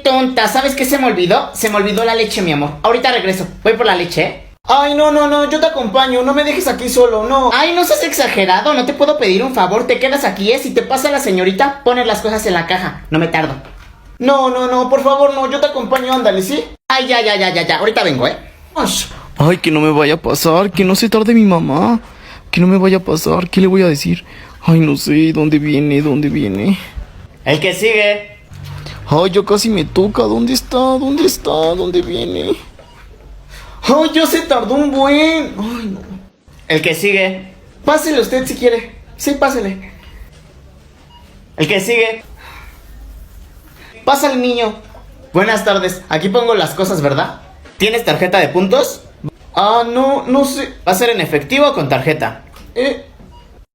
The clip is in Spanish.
Tonta, ¿sabes qué se me olvidó? Se me olvidó la leche, mi amor. Ahorita regreso. Voy por la leche, ¿eh? Ay, no, yo te acompaño, no me dejes aquí solo, no. Ay, no seas exagerado, no te puedo pedir un favor. Te quedas aquí, ¿eh? Si te pasa la señorita, pones las cosas en la caja. No me tardo. No, por favor, no, yo te acompaño, ándale, ¿sí? Ay, ya. Ahorita vengo, ¿eh? Ay, que no me vaya a pasar, que no se tarde mi mamá. Que no me vaya a pasar, ¿qué le voy a decir? Ay, no sé, ¿dónde viene? El que sigue. Ay, ya casi me toca, ¿dónde está? ¿Dónde viene? Ay, ya se tardó un buen. Ay, no. El que sigue. Pásele usted si quiere. Sí, pásele. El que sigue. Pásale, niño. Buenas tardes. Aquí pongo las cosas, ¿verdad? ¿Tienes tarjeta de puntos? Ah, no sé. ¿Va a ser en efectivo o con tarjeta?